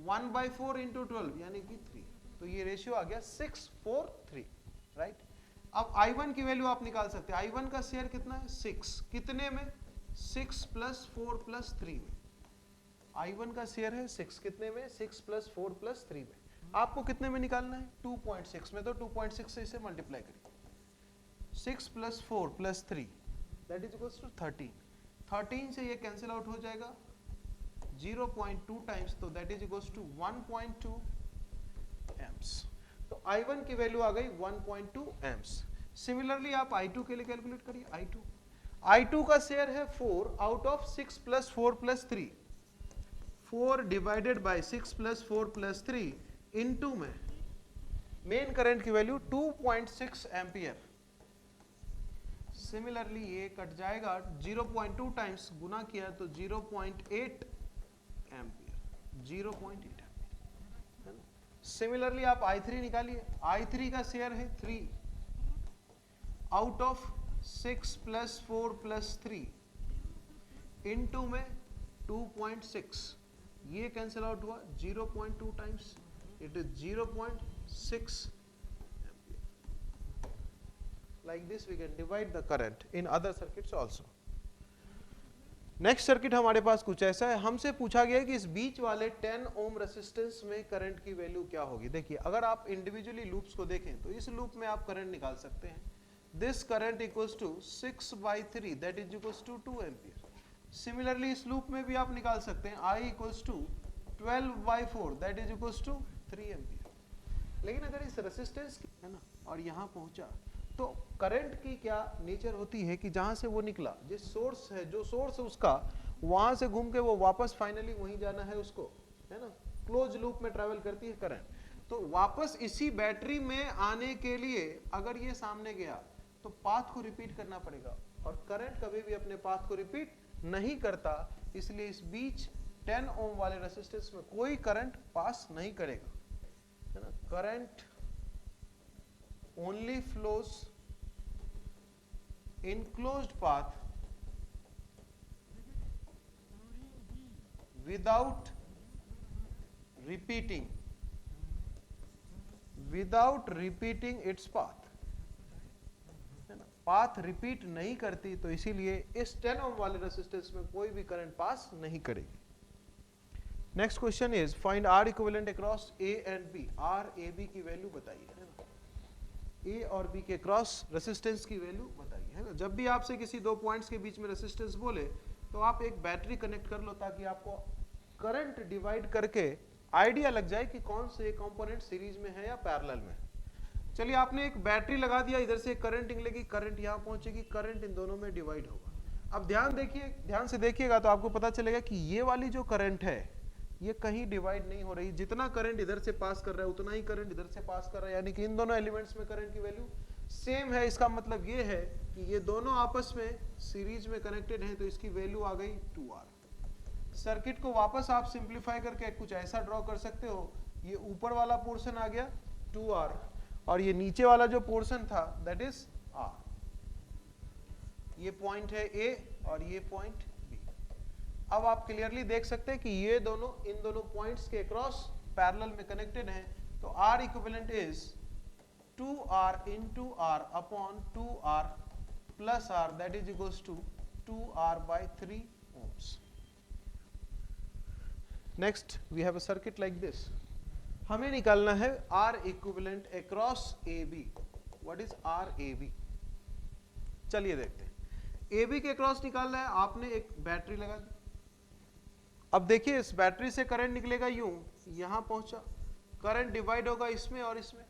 1/4 × 12 यानी कि 3, तो ये रेशियो आ गया 6:4:3, राइट। अब I1 की वैल्यू आप निकाल सकते हैं। I1 का शेयर कितना है, 6, कितने में, 6 + 4 + 3 में। I1 का शेयर है 6, कितने में, 6 + 4 + 3 में। आपको कितने में निकालना है, 2.6 में, तो 2.6 से इसे मल्टीप्लाई करिए, 6 + 4 + 3 दैट इज इक्वल्स टू 13, 13 से ये कैंसिल आउट हो जाएगा 0.2 टाइम्स, तो that is equals to 1.2 amps. तो I1 की वैल्यू आ गई 1.2 एम्प्स। सिमिलरली आप I2 के लिए कैलकुलेट करिए। I2 का शेयर है 4 out of 6 + 4 + 3, 4 divided by 6 + 4 + 3 into में मेन करंट की वैल्यू 2.6 एम्पियर। सिमिलरली ये कट जाएगा, 0.2 टाइम्स गुना किया तो 0.8 एम्पियर, 0.8 एम्पियर, है ना। सिमिलरली आप I3 निकालिए। I3 का शेयर है 3 आउट ऑफ 6 + 4 + 3 इनटू में 2.6, ये कैंसिल आउट हुआ 0.2 times, it is 0.6 ampere. like this we can divide the current in other circuits also. Next circuit हमारे पास कुछ ऐसा है, हमसे पूछा गया है कि इस बीच वाले 10 ओम रेसिस्टेंस में करंट की वैल्यू क्या होगी। देखिए अगर आप इंडिविजुअली लूप्स को देखें तो इस लूप में आप करंट निकाल सकते हैं। This current equals to 6/3 that is equals to 2 ampere. Similarly इस लूप में भी आप निकाल सकते हैं I equals to 12/4 that is equals to 3 ampere. लेकिन अगर इस रेसिस्टेंस है ना और यहाँ पहुंचा तो करंट की क्या नेचर होती है कि जहां से वो निकला, जिस सोर्स है, जो सोर्स है उसका, वहां से घूम के वो वापस फाइनली वहीं जाना है उसको, है ना, क्लोज लूप में ट्रैवल करती है करंट। तो वापस इसी बैटरी में आने के लिए अगर ये सामने गया तो पाथ को रिपीट करना पड़ेगा, और करंट कभी भी अपने पाथ को रिपीट नहीं करता, इसलिए इस बीच 10 ओम वाले रेसिस्टेंस में कोई करंट पास नहीं करेगा, है ना। Current only flows in closed path without repeating its path, है ना, पाथ रिपीट नहीं करती, तो इसीलिए इस 10 ओम वाले रेसिस्टेंस में कोई भी करंट पास नहीं करेगी। Next question is find R equivalent across A and B. R A B की वैल्यू बताइए, है ना, ए और बी के क्रॉस रेसिस्टेंस की वैल्यू बताइए, है ना। जब भी आपसे किसी दो पॉइंट्स के बीच में रेसिस्टेंस बोले तो आप एक बैटरी कनेक्ट कर लो ताकि आपको करंट डिवाइड करके आइडिया लग जाए कि कौन से कंपोनेंट सीरीज में है या पैरेलल में। चलिए आपने एक बैटरी लगा दिया, इधर से करंट निकलेगी, करंट यहाँ पहुंचेगी, करंट इन दोनों में डिवाइड होगा। अब ध्यान से देखिएगा तो आपको पता चलेगा कि ये वाली जो करंट है ये कहीं डिवाइड नहीं हो रही, जितना करंट इधर से पास कर रहा है उतना ही करंट इधर से पास कर रहा है, यानी कि इन दोनों एलिमेंट्स में करंट की वैल्यू सेम है। इसका मतलब ये है कि ये दोनों आपस में सीरीज में कनेक्टेड हैं, तो इसकी वैल्यू आ गई 2R। सर्किट को वापस आप सिंप्लीफाई करके कुछ ऐसा ड्रॉ कर सकते हो, ये ऊपर वाला पोर्शन आ गया 2R और ये नीचे वाला जो पोर्शन था दैट इज R। ये पॉइंट है A और ये पॉइंट। अब आप क्लियरली देख सकते हैं कि ये दोनों इन दोनों पॉइंट्स के अक्रॉस पैरेलल में कनेक्टेड हैं, तो R इक्विवेलेंट इज 2R into R upon 2R plus R that is equals to 2R/3 ohms. Next we have a circuit like this. हमें निकालना है R equivalent across AB. What is RAB? चलिए देखते हैं। AB के अक्रॉस निकालना है, आपने एक बैटरी लगा दी। अब देखिए इस बैटरी से करंट निकलेगा यूं, यहां पहुंचा, करंट डिवाइड होगा इसमें और इसमें।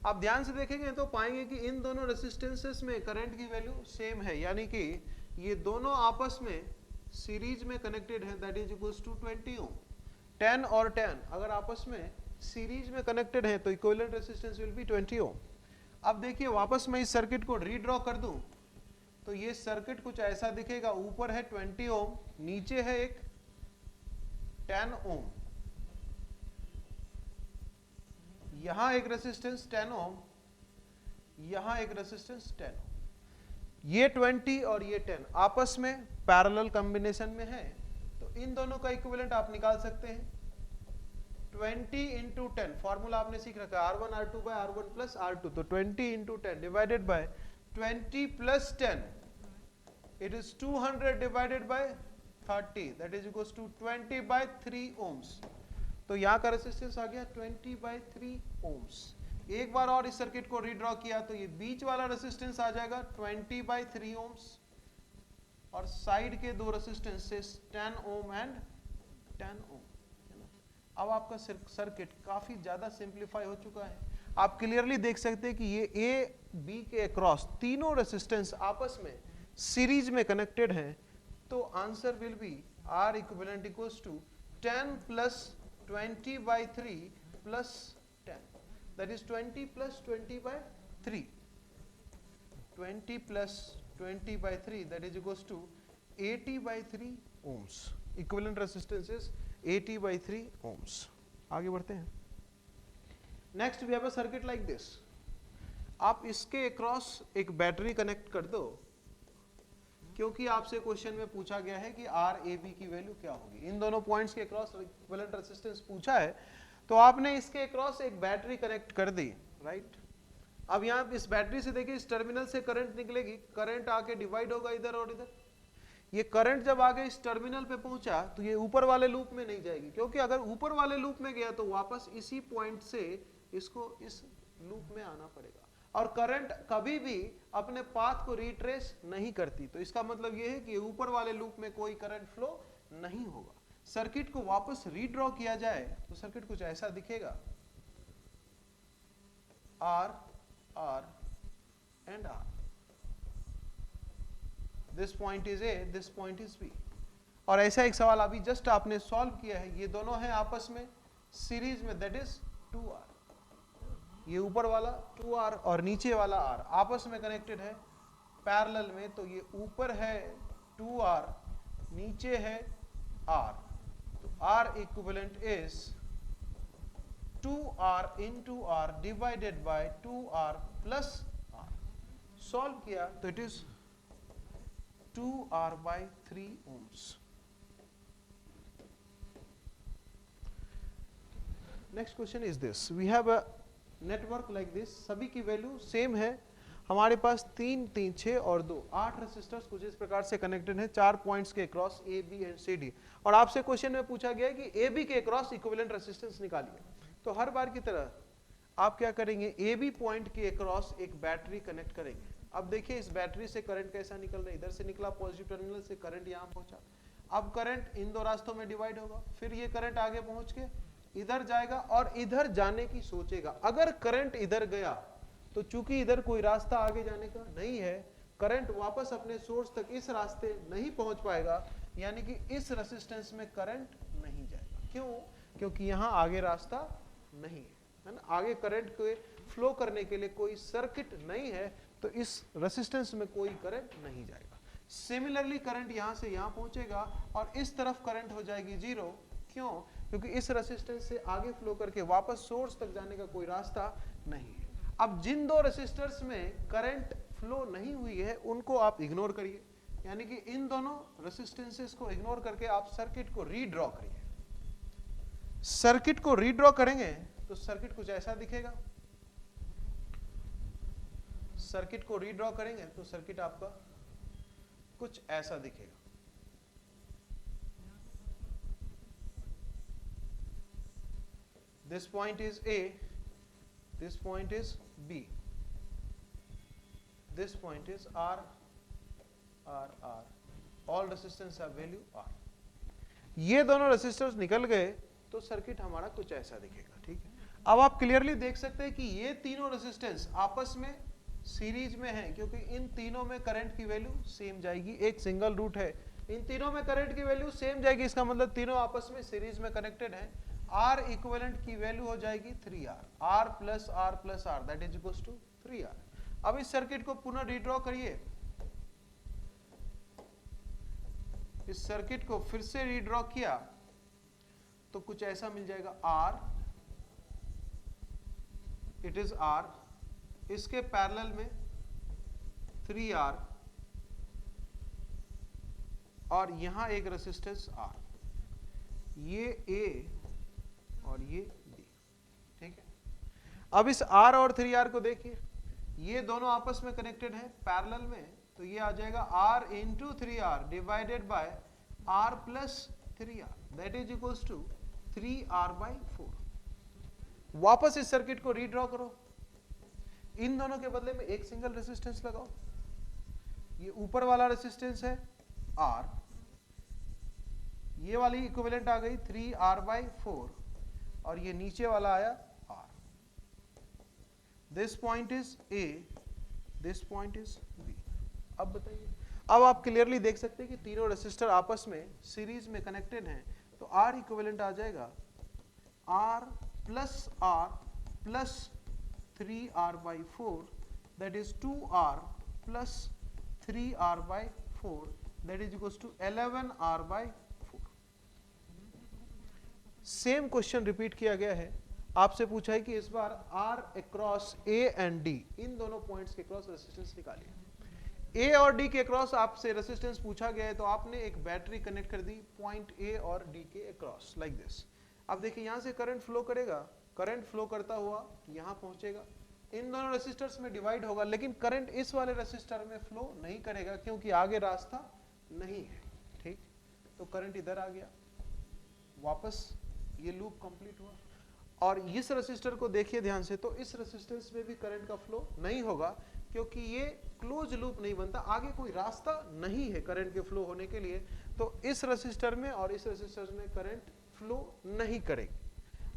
आप ध्यान से देखेंगे तो पाएंगे कि इन दोनों रेसिस्टेंसेस में करंट की वैल्यू सेम है, यानी कि ये दोनों आपस में सीरीज में कनेक्टेड है, दैट इज इक्वल्स टू 20 ओम। 10 और 10 अगर आपस में सीरीज में कनेक्टेड है तो इक्विवेलेंट रेसिस्टेंस विल बी 20 ओम। अब देखिए वापस मैं इस सर्किट को रीड्रॉ कर दूं तो ये सर्किट कुछ ऐसा दिखेगा, ऊपर है 20 ओम, नीचे है एक 10 ओम, यहां एक रेसिस्टेंस 10 ओम, यहां एक रेसिस्टेंस 10 ओम। ये 20 और ये 10 आपस में पैरेलल कॉम्बिनेशन में है, तो इन दोनों का इक्विवेलेंट आप निकाल सकते हैं। 20 into 10 फॉर्मूला आपने सीख रखा है, R1 R2 by R1 plus R2, तो 20 into 10 divided by 20 plus 10, it is 200 divided by 30, that is equals to 20/3 ohms। तो यहाँ का रेसिस्टेंस आ गया 20/3 ohms। एक बार और इस सर्किट को रीड्रॉ किया तो ये बीच वाला रेसिस्टेंस आ जाएगा 20/3 ohms और साइड के दो रेसिस्टेंसेस 10 ohm एंड 10 ohm। अब आपका सर्किट काफी ज्यादा सिंप्लीफाई हो चुका है। आप क्लियरली देख सकते हैं कि ये ए बी के अक्रॉस तीनों रेसिस्टेंस आपस में सीरीज में कनेक्टेड हैं, तो answer will be R equivalent equals to 10 plus 20/3 plus 10, that is 20 plus 20/3, 20 plus 20/3 that is equals to 80/3 ohms। Equivalent resistance is 80/3 ohms। आगे बढ़ते हैं। Next we have a circuit like this. आप इसके अक्रॉस एक बैटरी कनेक्ट कर दो, क्योंकि आपसे क्वेश्चन में पूछा गया है कि RAB की वैल्यू क्या होगी। इन दोनों पॉइंट्स के अक्रॉस इक्विवेलेंट रेजिस्टेंस पूछा है, तो आपने इसके अक्रॉस एक बैटरी कनेक्ट कर दी, राइट। अब यहाँ इस बैटरी से देखिए, इस टर्मिनल से करंट निकलेगी, करंट आके डिवाइड होगा इधर और इधर। ये करंट जब आगे इस टर्मिनल पे पहुंचा तो ये ऊपर वाले लूप में नहीं जाएगी, क्योंकि अगर ऊपर वाले लूप में गया तो वापस इसी पॉइंट से इसको इस लूप में आना पड़ेगा, और करंट कभी भी अपने पाथ को रिट्रेस नहीं करती। तो इसका मतलब ये है कि ऊपर वाले लूप में कोई करंट फ्लो नहीं होगा। सर्किट को वापस रीड्रॉ किया जाए तो सर्किट कुछ ऐसा दिखेगा, R R and R, this point is A, this point is B। और ऐसा एक सवाल अभी जस्ट आपने सॉल्व किया है, ये दोनों हैं आपस में सीरीज में, दैट इज 2R। ये ऊपर वाला 2R और नीचे वाला R आपस में कनेक्टेड है पैरेलल में, तो ये ऊपर है 2R, नीचे है R, तो R इक्विवेलेंट इज 2R into R divided by 2R plus R। Solve किया तो it is 2R by 3 ohms। Next question is this, we have a network like this, सभी की वैल्यू सेम है। हमारे पास 3 3 6 और 2 8 रेसिस्टर्स कुछ इस प्रकार से कनेक्टेड हैं 4 पॉइंट्स के cross A B and C D. और आपसे क्वेश्चन में पूछा गया है कि ए बी के क्रॉस इक्विवेलेंट रेसिस्टेंस निकालिए। तो हर बार की तरह आप क्या करेंगे, ए बी पॉइंट के क्रॉस एक बैटरी कनेक्ट करेंगे। अब देखिए इस बैटरी से करंट कैसा निकल रहा है, इधर से निकला पॉजिटिव टर्मिनल से, करंट यहाँ पहुंचा। अब करंट इन दो रास्तों में डिवाइड होगा, फिर ये करंट आगे पहुंच के इधर जाएगा और इधर जाने की सोचेगा। अगर करंट इधर गया तो चूंकि इधर कोई रास्ता आगे जाने का नहीं है, करंट वापस अपने सोर्स तक इस रास्ते नहीं पहुंच पाएगा, यानी कि इस रेसिस्टेंस में करंट नहीं जाएगा। क्यों? क्योंकि यहां आगे रास्ता नहीं है ना, आगे करंट को फ्लो करने के लिए कोई सर्किट नहीं है, तो इस रेसिस्टेंस में कोई करंट नहीं जाएगा। सिमिलरली करंट यहां से यहां पहुंचेगा और इस तरफ करंट हो जाएगी 0। क्यों? क्योंकि इस रेसिस्टेंस से आगे फ्लो करके वापस सोर्स तक जाने का कोई रास्ता नहीं है। अब जिन दो रेसिस्टर्स में करंट फ्लो नहीं हुई है उनको आप इग्नोर करिए, यानी कि इन दोनों रेसिस्टेंसेस को इग्नोर करके आप सर्किट को रीड्रॉ करिए। सर्किट को रीड्रॉ करेंगे तो सर्किट कुछ ऐसा दिखेगा। सर्किट को रीड्रॉ करेंगे तो सर्किट आपका कुछ ऐसा दिखेगा। This point is A, this point is B, this point is R, R, R, all resistance have value R। ये दोनों रेसिस्टर्स निकल गए तो सर्किट हमारा कुछ ऐसा दिखेगा। ठीक है, अब आप क्लियरली देख सकते हैं कि ये तीनों रेसिस्टेंस आपस में सीरीज में है, क्योंकि इन तीनों में करंट की वैल्यू सेम जाएगी। एक सिंगल रूट है, इन तीनों में करंट की वैल्यू सेम जाएगी, इसका मतलब तीनों आपस में सीरीज में कनेक्टेड हैं। R इक्विवेलेंट की वैल्यू हो जाएगी 3R, R plus R that is equals to 3R। अब इस सर्किट को पुनः रीड्रॉ करिए, इस सर्किट को फिर से रीड्रॉ किया तो कुछ ऐसा मिल जाएगा। R, इट इज R, इसके पैरेलल में 3R और यहां एक रेसिस्टेंस R, ये A और ये B। ठीक है, अब इस R और 3R को देखिए, ये दोनों आपस में कनेक्टेड हैं पैरेलल में, तो ये आ जाएगा R into 3R divided by R plus 3R that is equals to 3R by 4। वापस इस सर्किट को रीड्रॉ करो, इन दोनों के बदले में एक सिंगल रेसिस्टेंस लगाओ। ये ऊपर वाला रेसिस्टेंस है R, ये वाली इक्विवेलेंट आ गई 3R बाई 4 और ये नीचे वाला आया R। This point is A, this point is B। अब बताइए, अब आप क्लियरली देख सकते हैं कि तीनों रेसिस्टर आपस में सीरीज में कनेक्टेड हैं, तो R इक्विवेलेंट आ जाएगा R plus R plus 3R by 4 that is 2R plus 3R by 4 that is equals to 11R by 4। Same question repeat किया गया है, आपसे पूछा है कि इस बार R across A and D, इन दोनों पॉइंट्स के क्रॉस रेसिस्टेंस निकालिए। A और D के क्रॉस आपसे रेसिस्टेंस पूछा गया है, तो आपने एक बैटरी कनेक्ट कर दी पॉइंट A और D के अक्रॉस लाइक दिस। अब देखिए यहां से करंट फ्लो करेगा, करंट फ्लो करता हुआ यहां पहुंचेगा, इन दोनों रेसिस्टर्स में डिवाइड होगा, लेकिन करंट इस वाले रेसिस्टर में फ्लो नहीं करेगा क्योंकि आगे रास्ता नहीं है। ठीक, तो करंट इधर आ गया, वापस ये लूप कंप्लीट हुआ। और इस रेसिस्टर को देखिए ध्यान से, तो इस रेसिस्टेंस में भी करंट का फ्लो नहीं होगा क्योंकि ये क्लोज लूप नहीं बनता, आगे कोई रास्ता नहीं है करंट के फ्लो होने के लिए। तो इस रेसिस्टर में और इस रेसिस्टर में करंट फ्लो नहीं करेगी।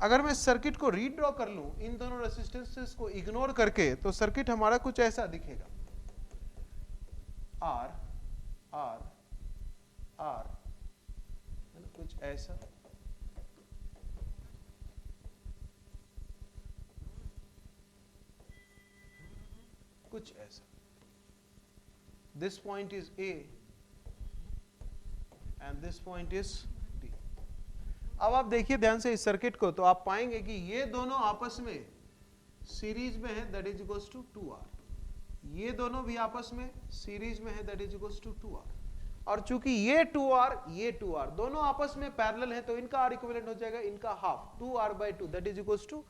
अगर मैं सर्किट को रीड्रॉ कर लूं इन दोनों रेसिस्टेंसेस को इग्नोर करके, तो सर्किट हमारा कुछ ऐसा दिखेगा, आर आर आर, कुछ ऐसा, कुछ ऐसा। This point is A and this point is D. अब आप देखिए ध्यान से इस सर्किट को, तो आप पाएंगे कि ये दोनों आपस में सीरीज में है, that is equals to 2R। ये दोनों भी आपस में सीरीज में है, that is equals to 2R। और चूंकि ये 2R ये 2R दोनों आपस में पैरेलल है, तो इनका R इक्विवेलेंट हो जाएगा इनका half, 2R/2 that is equals to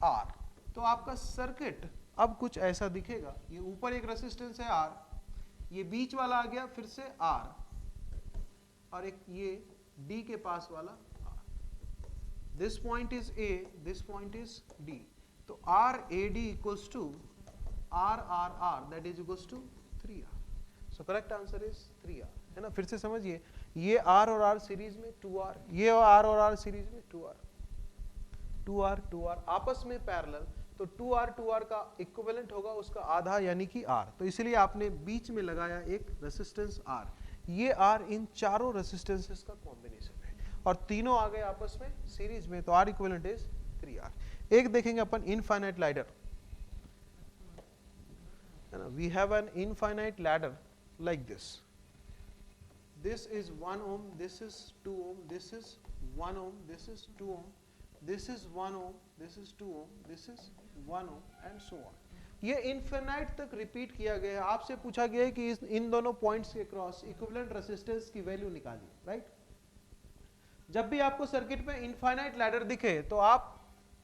R। तो आपका सर्किट अब कुछ ऐसा दिखेगा। ये ऊपर एक रेसिस्टेंस है R, ये बीच वाला आ गया फिर से R, और एक ये D के पास वाला R। This point is A, this point is D। तो RAD equals to RRR that is equals to 3R। So correct answer is 3R, है ना। फिर से समझिए, ये R और R सीरीज में 2R, ये R और R सीरीज में 2R, 2R 2R आपस में पैरेलल, तो 2R का इक्विवेलेंट होगा उसका आधा यानी कि R। तो इसलिए आपने बीच में लगाया एक रेसिस्टेंस R। ये R इन चारों रेसिस्टेंसेस का कॉम्बिनेशन है और तीनों आ गए आपस में सीरीज में, तो R इक्विवेलेंट इज 3R। एक देखेंगे अपन इनफाइनाइट लैडर, है ना। We have an infinite ladder like this. This is 1 ohm, this is 2 ohm, this is 1 ohm, this is 2 ohm, this is 1 ohm, this is 2 ohm, this is 1 ohm and so on। ये इनफिनाइट तक रिपीट किया गया है। आपसे पूछा गया है कि इन दोनों पॉइंट्स के क्रॉस इक्विवेलेंट रेजिस्टेंस की वैल्यू निकालिए, राइट। जब भी आपको सर्किट में इनफाइनाइट लैडर दिखे तो आप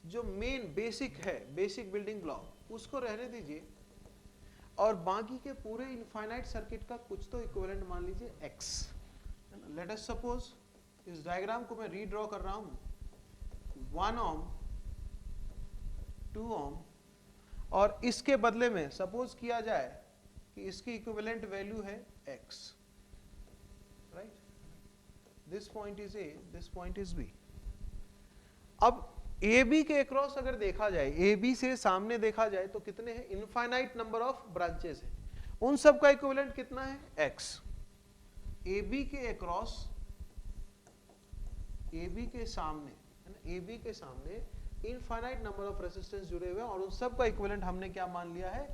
जो मेन बेसिक है, बेसिक बिल्डिंग ब्लॉक, उसको रहने दीजिए और बाकी के पूरे इनफाइनाइट सर्किट का कुछ तो इक्विवेलेंट मान लीजिए x। लेट अस सपोज इस डायग्राम को मैं रीड्रॉ कर रहा हूं 1 ohm 2 ohm, और इसके बदले में सपोज किया जाए कि इसकी इक्विवेलेंट वैल्यू है x, right. This point is a, this point is b। अब AB के अक्रॉस अगर देखा जाए, AB से सामने देखा जाए तो कितने हैं, इनफाइनाइट नंबर ऑफ ब्रांचेस हैं, उन सब का इक्विवेलेंट कितना है x। AB के अक्रॉस, AB के सामने, है ना, AB के सामने इनफाइनाइट नंबर ऑफ रेजिस्टेंस जुड़े हुए हैं और उन सब का इक्विवेलेंट हमने क्या मान लिया है,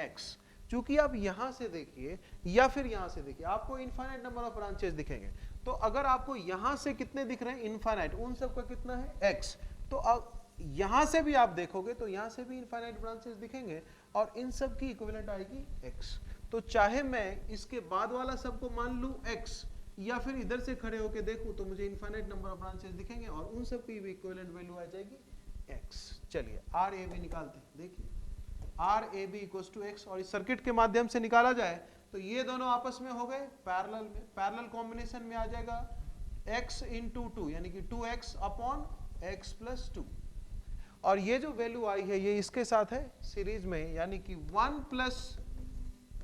x। चूंकि आप यहां से देखिए या फिर यहां से देखिए, आपको इनफाइनाइट नंबर ऑफ ब्रांचेस दिखेंगे। तो अगर आपको यहां से कितने दिख रहे हैं इनफाइनाइट, उन सब का कितना है x। तो अब यहां से भी आप देखोगे तो यहां से भी इनफाइनाइट ब्रांचेस दिखेंगे और इन सब की इक्विवेलेंट आएगी x। तो चाहे मैं इसके बाद वाला सबको मान लूं x या फिर इधर से खड़े होकर देखूं तो मुझे इनफाइनाइट नंबर ऑफ ब्रांचेस दिखेंगे और उन सब की भी इक्विवेलेंट वैल्यू आ जाएगी x। चलिए RAB निकालते हैं। देखिए RAB इक्वल्स टू x, और इस सर्किट के माध्यम से निकाला जाए तो ये दोनों आपस में हो गए पैरेलल में, पैरेलल कॉम्बिनेशन में आ जाएगा x इंटू 2 यानी कि 2x अपॉन x प्लस 2, और ये जो वैल्यू आई है ये इसके साथ है सीरीज में, यानी कि 1 plus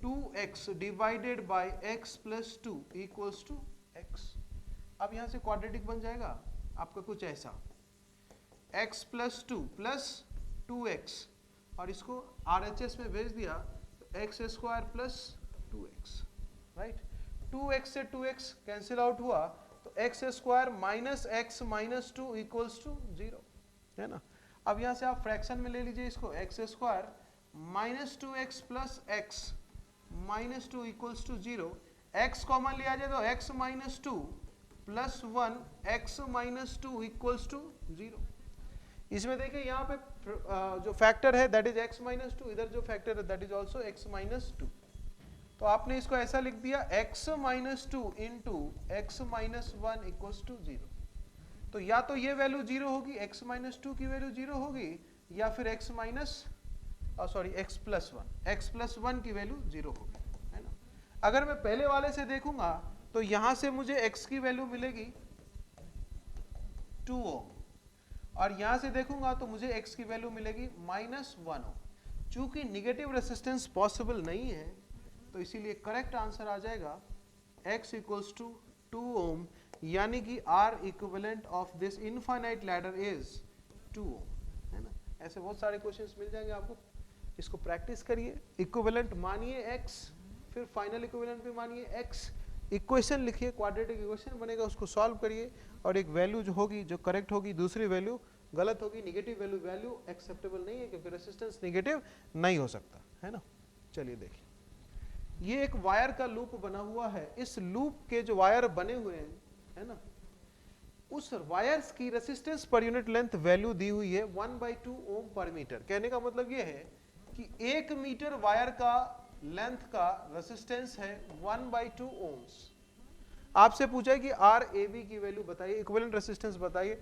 2x divided by x plus 2 equals to x। अब यहां से क्वाड्रेटिक बन जाएगा आपका कुछ ऐसा, x प्लस 2 प्लस 2x, और इसको RHS में भेज दिया तो x square plus 2x, right. 2x से 2x कैंसिल आउट हुआ तो x square minus x minus 2 equals to 0, है ना। अब यहां से आप फ्रैक्शन में ले लीजिए इसको, x square minus 2x plus x minus 2 equals to 0। x common लिया जाए तो x minus 2 plus 1 x minus 2 equals to 0। इसमें देखिए यहाँ पे जो फैक्टर है दैट इज x माइनस 2, इधर जो फैक्टर है that is also x minus 2। तो आपने इसको ऐसा लिख दिया x minus 2 into x minus 1 equals to 0। तो या तो ये वैल्यू 0 होगी, x माइनस 2 की वैल्यू 0 होगी, या फिर x minus sorry x plus one की वैल्यू 0 होगी, है ना। अगर मैं पहले वाले से देखूंगा तो यहां से मुझे x की वैल्यू मिलेगी 2 ओम, और यहां से देखूंगा तो मुझे x की वैल्यू मिलेगी -1 ओम। चूंकि निगेटिव रेसिस्टेंस पॉसिबल नहीं है तो इसीलिए करेक्ट आंसर आ जाएगा x इक्वल्स टू 2 ओम, यानी कि R equivalent of this infinite ladder is 2 ओम, है ना। ऐसे बहुत सारे क्वेश्चंस मिल जाएंगे आपको, इसको प्रैक्टिस करिए। इक्विवेलेंट मानिए x, फिर फाइनल इक्विवेलेंट भी मानिए x, इक्वेशन लिखिए, क्वाड्रेटिक इक्वेशन बनेगा, उसको सॉल्व करिए और एक वैल्यू जो होगी जो करेक्ट होगी, दूसरी वैल्यू गलत होगी, निगेटिव वैल्यू एक्सेप्टेबल नहीं है क्योंकि रेसिस्टेंस निगेटिव नहीं हो सकता, है ना। चलिए देखिए, ये एक वायर का लूप बना हुआ है। इस लूप के जो वायर बने हुए हैं, है ना, उस वायर्स की resistance per unit length value दी हुई है 1/2 ओम पर मीटर। कहने का मतलब ये है कि 1 मीटर वायर का लेंथ का रेसिस्टेंस है 1/2 ओम्स। आपसे पूछा है कि आर ए बी की वैल्यू बताइए, इक्विवेलेंट रेसिस्टेंस बताइए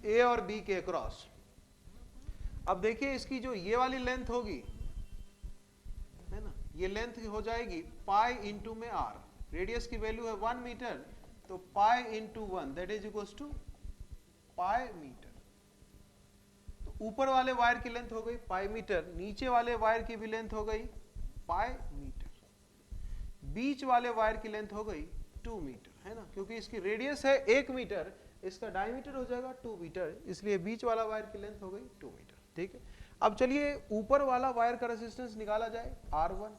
ए और बी के अक्रॉस। अब देखिए इसकी जो ये वाली लेंथ होगी, है ना, ये लेंथ हो जाएगी पाई इंटू में आर, रेडियस की वैल्यू है 1 मीटर, तो pi into 1 that is equals to pi metre. तो ऊपर वाले वायर की लेंथ हो गई पाई मीटर, नीचे वाले वायर की भी लेंथ हो गई पाई मीटर, बीच वाले वायर की लेंथ हो गई 2 मीटर, है ना, क्योंकि इसकी रेडियस है 1 मीटर, इसका डायमीटर हो जाएगा 2 मीटर, इसलिए बीच वाला वायर की लेंथ हो गई 2 मीटर। ठीक है, अब चलिए ऊपर वाला वायर का रेसिस्टेंस निकाला जाए R1,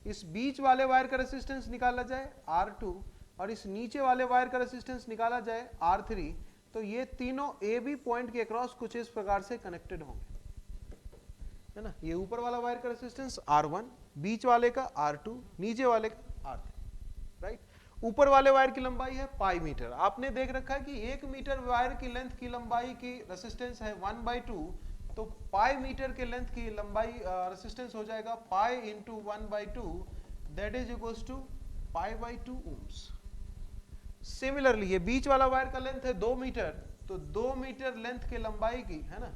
इस बीच वाले वायर का रेसिस्टेंस निकाला जाए R2, और इस नीचे वाले वायर का रेसिस्टेंस निकाला जाए R3। तो ये तीनों ए बी पॉइंट के अक्रॉस कुछ इस प्रकार से कनेक्टेड होंगे, है ना। ये ऊपर वाला वायर का रेसिस्टेंस R1, बीच वाले का R2, नीचे वाले का R3, राइट। ऊपर वाले वायर की लंबाई है पाई मीटर। आपने देख रखा है कि 1 मीटर वायर की लेंथ की लंबाई की रेसिस्टेंस है 1/2, तो पाई मीटर के लेंथ की लंबाई रेसिस्टेंस हो जाएगा pi into 1/2 that is equals to पाई/2 ओम्स। सिमिलरली ये बीच वाला वायर का लेंथ है 2 मीटर, तो 2 मीटर लेंथ के लंबाई की, है ना,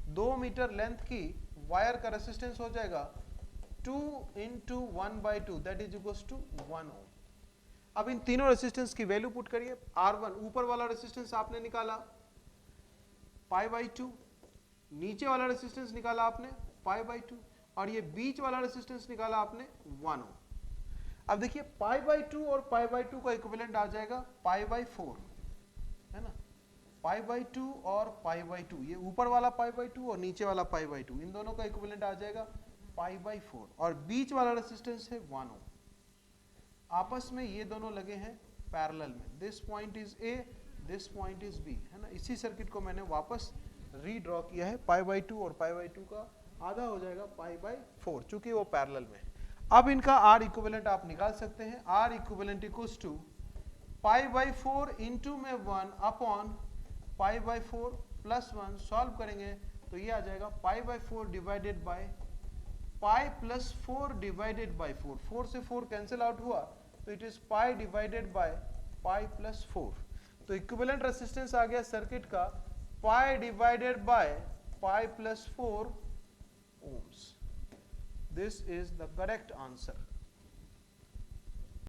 2 मीटर लेंथ की वायर का रेसिस्टेंस हो जाएगा 2 into 1/2 that is equals to 1 ohm. अब इन तीनों रेसिस्टेंस की वैल्यू पुट करिए। R1 ऊपर वाला रेसिस्टेंस आपने निकाला पाई/2, नीचे वाला रेसिस्टेंस निकाला आपने पाई/2, और ये बीच वाला रेसिस्टेंस निकाला आपने 1 ओम। अब देखिए पाई/2 और पाई/2 का इक्विवेलेंट आ जाएगा पाई/4, है ना, पाई/2 और पाई/2, ये ऊपर वाला पाई/2 और नीचे वाला पाई/2, इन दोनों का इक्विवेलेंट आ जाएगा पाई/4, और बीच वाला रेसिस्टेंस है 1 ओम। आपस में ये दोनों लगे हैं पैरेलल में, this point is A, this point is B, है ना। इसी सर्किट को मैंने वापस रीड्रॉ किया है, पाई/2 और पाई/2 का आधा हो जाएगा पाई/4, चूंकि वो पैरेलल में है। अब इनका आर इक्विवेलेंट आप निकाल सकते हैं। आर इक्विवेलेंट इक्वल्स टू पाई/4 इंटू में 1 अपॉन पाई/4 प्लस 1। सॉल्व करेंगे तो ये आ जाएगा पाई/4 divided by pi plus 4 divided by 4, 4 से 4 कैंसिल आउट हुआ, तो it is pi divided by pi plus 4। तो इक्विवेलेंट रेसिस्टेंस आ गया सर्किट का pi divided by pi plus 4 ohms. This is the correct answer.